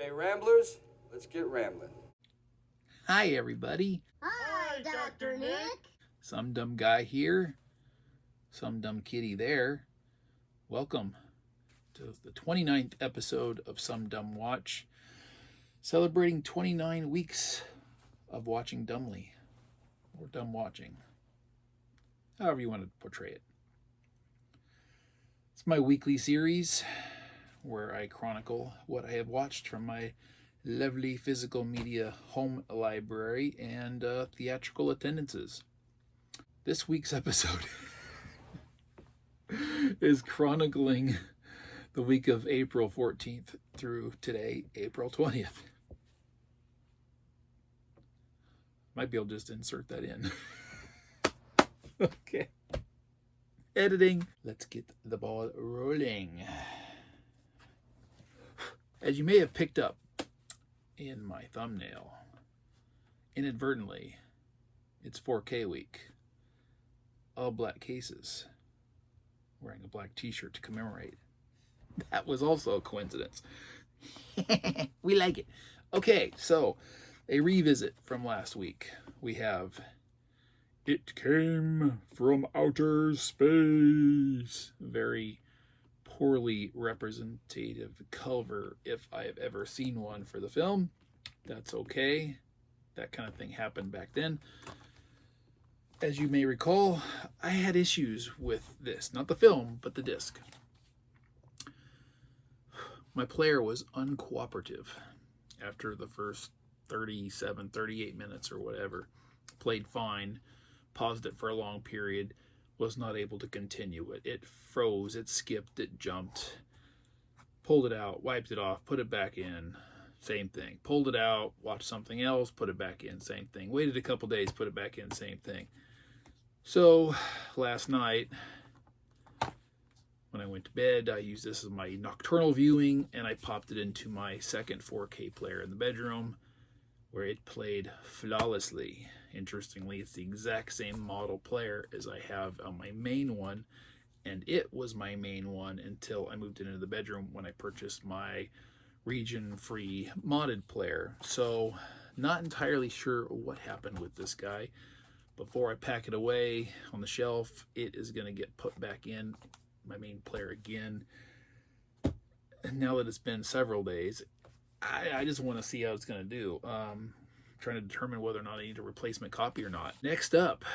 Okay, Ramblers, let's get rambling. Hi, everybody. Hi, Dr. Nick. Some dumb guy here, some dumb kitty there. Welcome to the 29th episode of SumDumWatch, celebrating 29 weeks of watching dumbly, or dumb watching, however you want to portray it. It's my weekly series where I chronicle what I have watched from my lovely physical media home library and theatrical attendances. This week's episode is chronicling the week of April 14th through today, April 20th. Might be able to just insert that in. Okay. Editing. Let's get the ball rolling. As you may have picked up in my thumbnail, inadvertently, it's 4K week. All black cases. Wearing a black t-shirt to commemorate. That was also a coincidence. We like it. Okay, so a revisit from last week. We have It Came from Outer Space. Very poorly representative cover if I have ever seen one for the film. That's okay. That kind of thing happened back then. As you may recall, I had issues with this. Not the film, but the disc. My player was uncooperative after the first 37, 38 minutes or whatever. Played fine, paused it for a long period, was not able to continue it. It froze, it skipped, it jumped, pulled it out, wiped it off, put it back in, same thing. Pulled it out, watched something else, put it back in, same thing. Waited a couple days, put it back in, same thing. So last night, when I went to bed, I used this as my nocturnal viewing, and I popped it into my second 4K player in the bedroom, where it played flawlessly. Interestingly, it's the exact same model player as I have on my main one, and it was my main one until I moved it into the bedroom when I purchased my region-free modded player. So, not entirely sure what happened with this guy. Before I pack it away on the shelf, it is going to get put back in my main player again. And now that it's been several days, I just want to see how it's going to do. Trying to determine whether or not I need a replacement copy or not. Next up,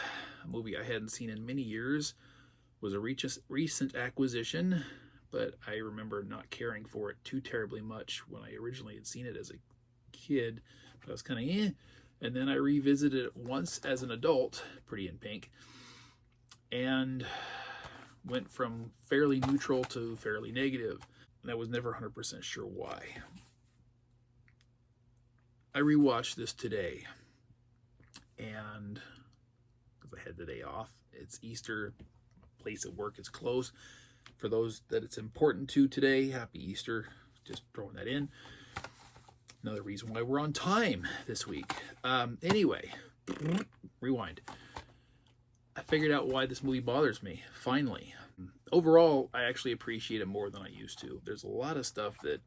a movie I hadn't seen in many years, was a recent acquisition, but I remember not caring for it too terribly much when I originally had seen it as a kid. But I was kind of and then I revisited it once as an adult, Pretty in Pink, and went from fairly neutral to fairly negative, and I was never 100% sure why. I rewatched this today, and because I had the day off, it's Easter, place at work is closed. For those that it's important to today, happy Easter, just throwing that in. Another reason why we're on time this week. Anyway, rewind. I figured out why this movie bothers me, finally. Overall, I actually appreciate it more than I used to. There's a lot of stuff that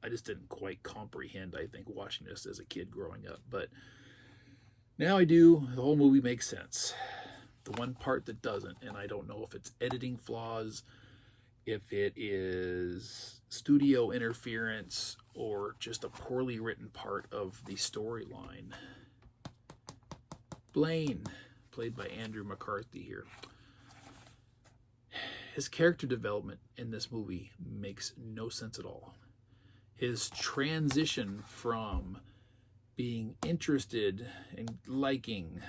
I just didn't quite comprehend, I think, watching this as a kid growing up. But now I do. The whole movie makes sense. The one part that doesn't, and I don't know if it's editing flaws, if it is studio interference, or just a poorly written part of the storyline. Blaine, played by Andrew McCarthy here. His character development in this movie makes no sense at all. His transition from being interested and liking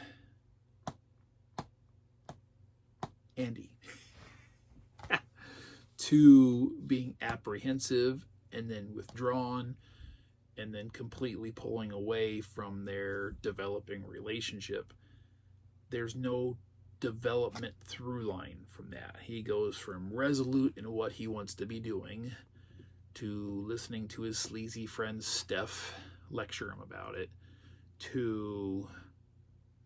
Andy to being apprehensive and then withdrawn and then completely pulling away from their developing relationship. There's no development through line from that. He goes from resolute in what he wants to be doing to listening to his sleazy friend Steph lecture him about it, to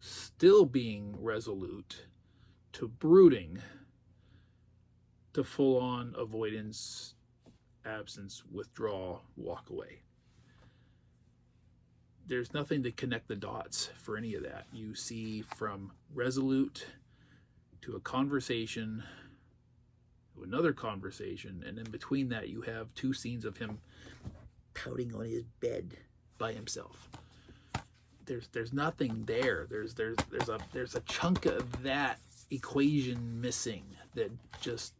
still being resolute, to brooding, to full-on avoidance, absence, withdrawal, walk away. there's nothing to connect the dots for any of that. You see from Resolute to a conversation to another conversation, and in between that you have 2 scenes of him pouting on his bed by himself. There's nothing there. There's a chunk of that equation missing that just,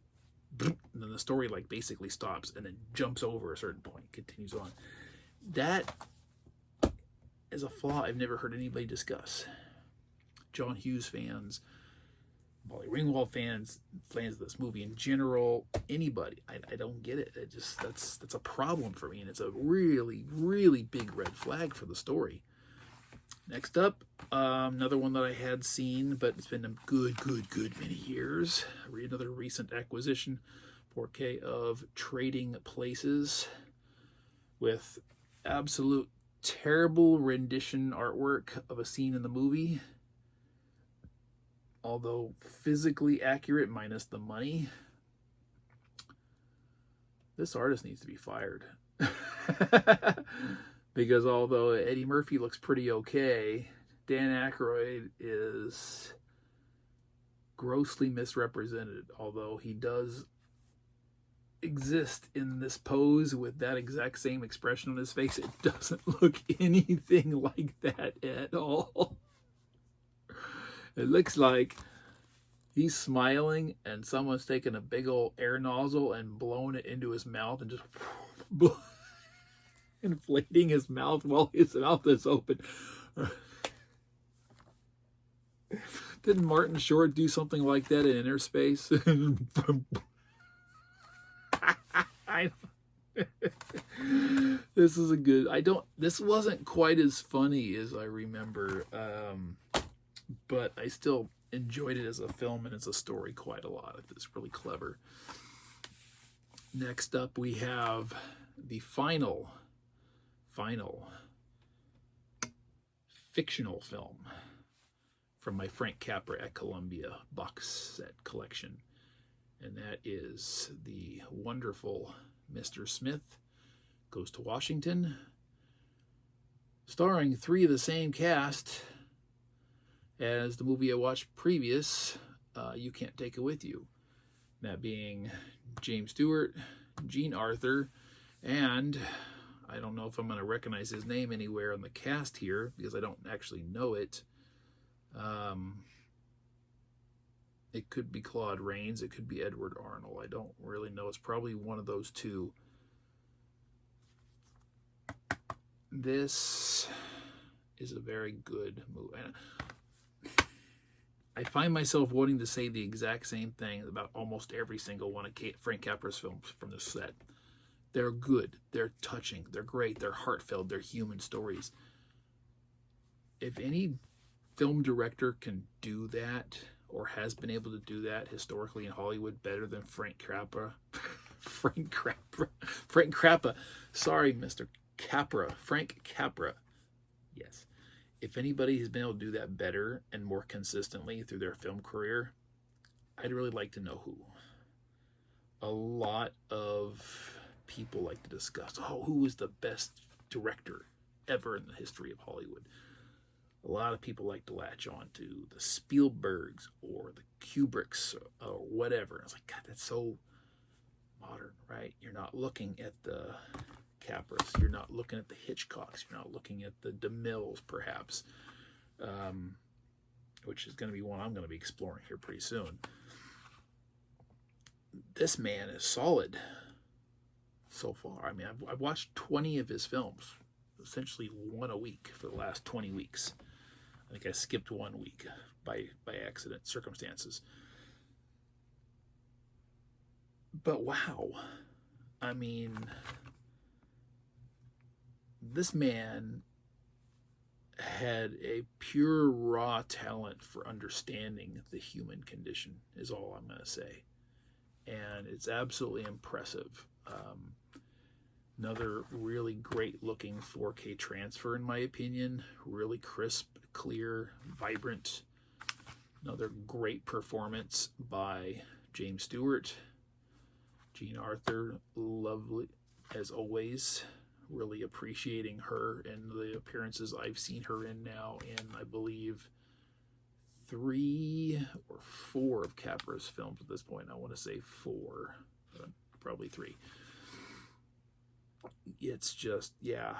and then the story like basically stops and then jumps over a certain point, continues on. That is a flaw I've never heard anybody discuss. John Hughes fans, Molly Ringwald fans of this movie in general, anybody, I don't get it. That's a problem for me, and it's a really, really big red flag for the story. Next up, another one that I had seen, but it's been a good many years. Another recent acquisition, 4K of Trading Places, with absolute terrible rendition artwork of a scene in the movie. Although physically accurate minus the money. This artist needs to be fired. Because although Eddie Murphy looks pretty okay, Dan Aykroyd is grossly misrepresented. Although he does exist in this pose with that exact same expression on his face, it doesn't look anything like that at all. It looks like he's smiling and someone's taken a big old air nozzle and blown it into his mouth and just inflating his mouth while his mouth is open. Didn't Martin Short do something like that in Inner Space? This is a good. This wasn't quite as funny as I remember, but I still enjoyed it as a film and as a story quite a lot. It's really clever. Next up, we have the final fictional film from my Frank Capra at Columbia box set collection, and that is the wonderful Mr. Smith Goes to Washington, starring 3 of the same cast as the movie I watched previous, You Can't Take It With You. That being James Stewart, Jean Arthur, and I don't know if I'm going to recognize his name anywhere in the cast here because I don't actually know it. It could be Claude Rains. It could be Edward Arnold. I don't really know. It's probably one of those 2. This is a very good movie. I find myself wanting to say the exact same thing about almost every single one of Frank Capra's films from this set. They're good. They're touching. They're great. They're heartfelt. They're human stories. If any film director can do that, or has been able to do that historically in Hollywood better than Frank Capra, Frank Capra. Sorry, Mr. Capra. Frank Capra. Yes. If anybody has been able to do that better and more consistently through their film career, I'd really like to know who. A lot of people like to discuss, who was the best director ever in the history of Hollywood? A lot of people like to latch on to the Spielbergs or the Kubricks or whatever. It's like, God, that's so modern, right? You're not looking at the Capras. You're not looking at the Hitchcocks. You're not looking at the DeMilles, perhaps, which is going to be one I'm going to be exploring here pretty soon. This man is solid so far. I mean, I've watched 20 of his films, essentially one a week for the last 20 weeks. I think I skipped 1 week by accident, circumstances. But wow, I mean, this man had a pure raw talent for understanding the human condition, is all I'm going to say. And it's absolutely impressive. Another really great looking 4K transfer, in my opinion. Really crisp, clear, vibrant. Another great performance by James Stewart. Jean Arthur, lovely as always. really appreciating her and the appearances I've seen her in now in, I believe, 3 or 4 of Capra's films at this point. I want to say 4, but probably 3. It's just, yeah,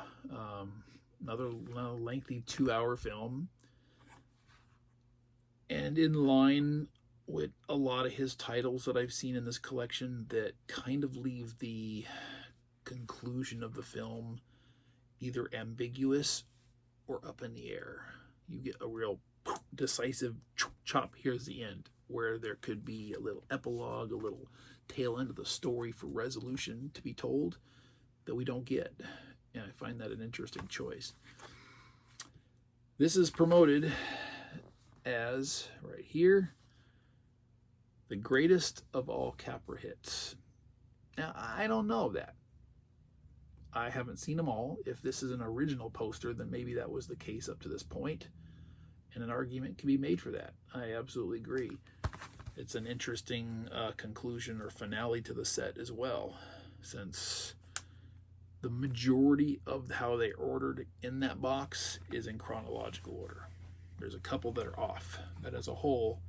another lengthy 2-hour film, and in line with a lot of his titles that I've seen in this collection that kind of leave the conclusion of the film either ambiguous or up in the air. You get a real decisive chop, here's the end, where there could be a little epilogue, a little tail end of the story for resolution to be told that we don't get. And I find that an interesting choice. This is promoted as, right here, the greatest of all Capra hits. Now, I don't know that. I haven't seen them all. If this is an original poster, then maybe that was the case up to this point, and an argument can be made for that. I absolutely agree. It's an interesting conclusion or finale to the set as well, since the majority of how they ordered in that box is in chronological order. There's a couple that are off, but as a whole,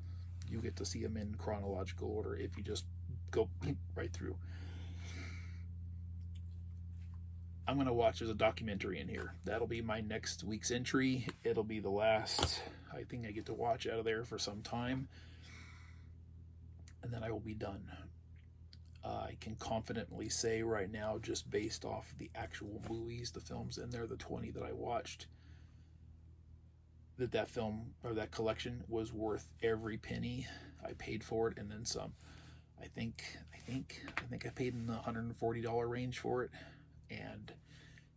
you get to see them in chronological order if you just go right through. I'm going to watch, there's a documentary in here. That'll be my next week's entry. It'll be the last, I think, I get to watch out of there for some time. And then I will be done. I can confidently say right now, just based off the actual movies, the films in there, the 20 that I watched, that film or that collection was worth every penny I paid for it and then some. I think I paid in the $140 range for it, and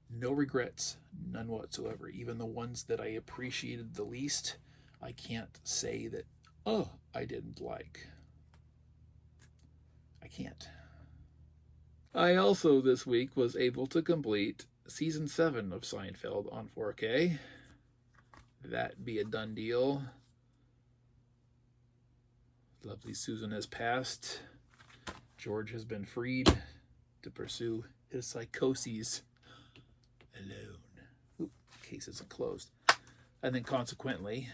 no regrets, none whatsoever. Even the ones that I appreciated the least, I can't say that, oh, I didn't like. I can't. I also this week was able to complete season 7 of Seinfeld on 4K. That be a done deal. Lovely Susan has passed. George has been freed to pursue his psychoses alone. Oop, case isn't closed. And then consequently,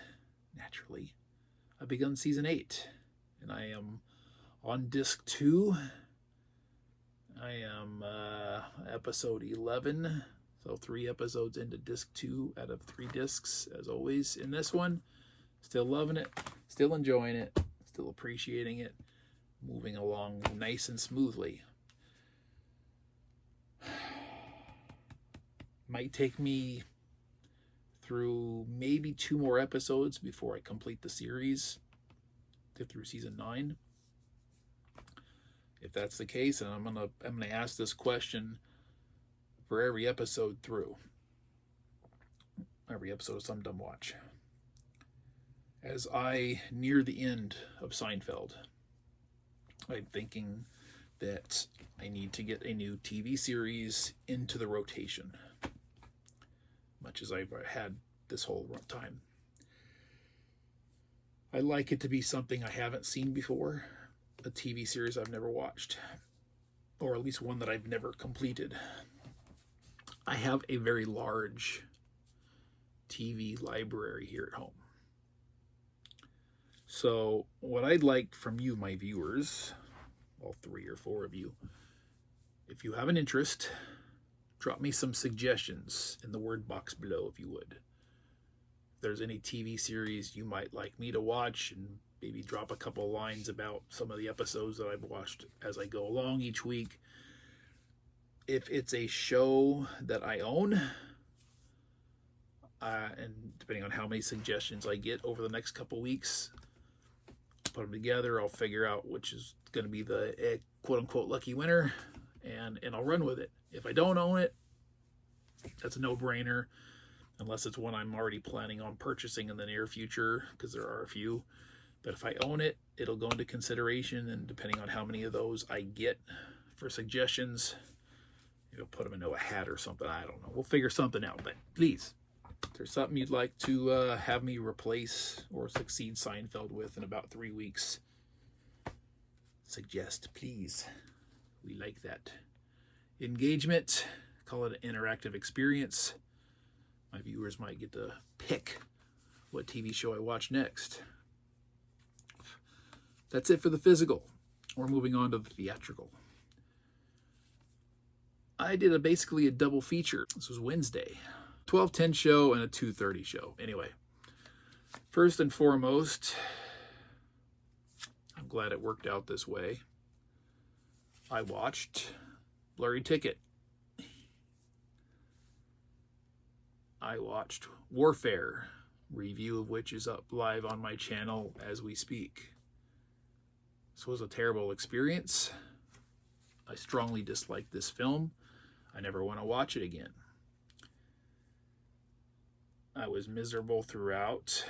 naturally, I've begun season 8. And I am on disc 2. I am episode 11. So 3 episodes into disc 2 out of 3 discs, as always, in this one. Still loving it, still enjoying it, still appreciating it, moving along nice and smoothly. Might take me through maybe 2 more episodes before I complete the series, get through season 9. If that's the case, and I'm gonna ask this question for every episode through. Every episode of SumDumWatch. As I near the end of Seinfeld, I'm thinking that I need to get a new TV series into the rotation, much as I've had this whole time. I'd like it to be something I haven't seen before, a TV series I've never watched, or at least one that I've never completed. I have a very large TV library here at home. So what I'd like from you, my viewers, all 3 or 4 of you, if you have an interest, drop me some suggestions in the word box below, if you would. If there's any TV series you might like me to watch, and maybe drop a couple lines about some of the episodes that I've watched as I go along each week. If it's a show that I own, and depending on how many suggestions I get over the next couple weeks, put them together, I'll figure out which is going to be the quote-unquote lucky winner, and I'll run with it. If I don't own it, that's a no-brainer, unless it's one I'm already planning on purchasing in the near future, because there are a few. But if I own it, it'll go into consideration, and depending on how many of those I get for suggestions, you'll put them into a hat or something. I don't know. We'll figure something out. But please, if there's something you'd like to have me replace or succeed Seinfeld with in about 3 weeks, suggest, please. We like that engagement, call it an interactive experience. My viewers might get to pick what TV show I watch next. That's it for the physical. We're moving on to the theatrical. I did basically a double feature. This was Wednesday. 12:10 show and a 2:30 show. Anyway, first and foremost, I'm glad it worked out this way. I watched Blurry Ticket. I watched Warfare, review of which is up live on my channel as we speak. This was a terrible experience. I strongly dislike this film. I never want to watch it again. I was miserable throughout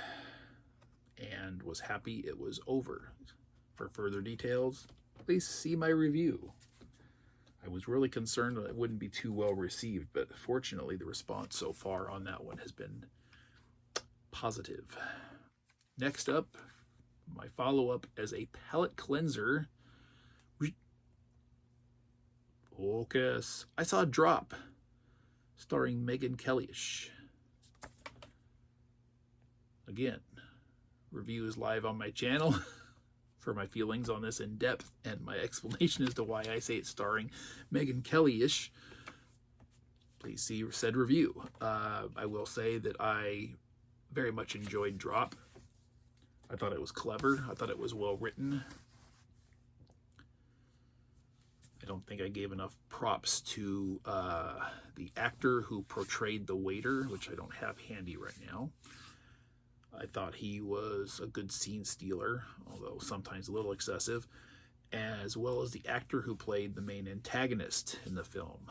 and was happy it was over. For further details, please see my review. I was really concerned that it wouldn't be too well received, but fortunately the response so far on that one has been positive. Next up, my follow-up as a palate cleanser. Focus. I saw Drop, starring Megyn Kelly-ish. Again, review is live on my channel for my feelings on this in depth and my explanation as to why I say it's starring Megyn Kelly-ish. Please see said review. I will say that I very much enjoyed Drop. I thought it was clever. I thought it was well written. I don't think I gave enough props to the actor who portrayed the waiter, which I don't have handy right now. I thought he was a good scene stealer, although sometimes a little excessive, as well as the actor who played the main antagonist in the film.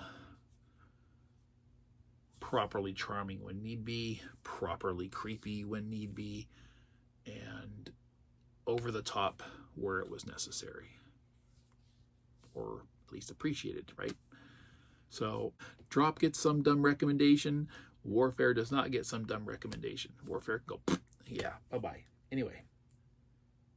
Properly charming when need be, properly creepy when need be, and over the top where it was necessary. Or at least appreciated, right? So, Drop gets some dumb recommendation. Warfare does not get some dumb recommendation. Warfare can go, yeah, bye-bye. Anyway,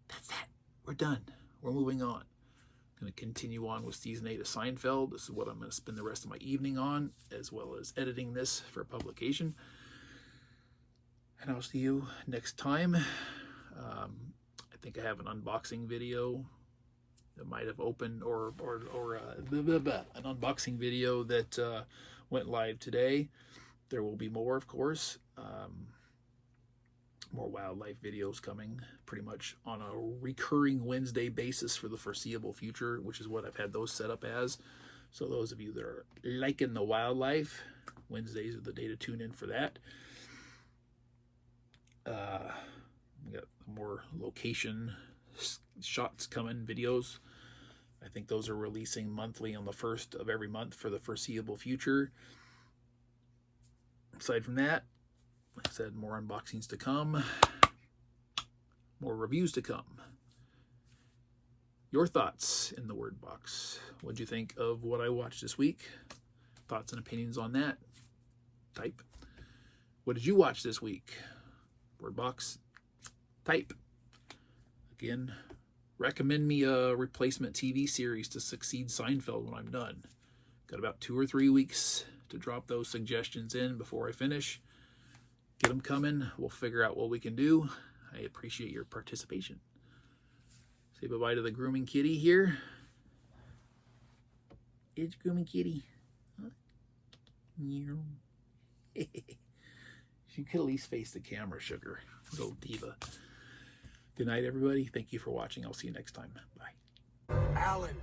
that's that. We're done. We're moving on. I'm going to continue on with Season 8 of Seinfeld. This is what I'm going to spend the rest of my evening on, as well as editing this for publication. And I'll see you next time. I think I have an unboxing video that might have opened, or an unboxing video that went live today. There will be more, of course. More wildlife videos coming pretty much on a recurring Wednesday basis for the foreseeable future, which is what I've had those set up as. So those of you that are liking the wildlife, Wednesdays are the day to tune in for that. We got more location shots coming, videos. I think those are releasing monthly on the 1st of every month for the foreseeable future. Aside from that, like I said, more unboxings to come, more reviews to come. Your thoughts in the word box. What'd you think of what I watched this week? Thoughts and opinions on that? Type. What did you watch this week? Word box. Type. Again, recommend me a replacement TV series to succeed Seinfeld when I'm done. Got about 2 or 3 weeks to drop those suggestions in before I finish. Get them coming. We'll figure out what we can do. I appreciate your participation. Say bye-bye to the grooming kitty here. It's grooming kitty. Huh? You could at least face the camera, sugar. Little diva. Good night, everybody. Thank you for watching. I'll see you next time. Bye. Alan.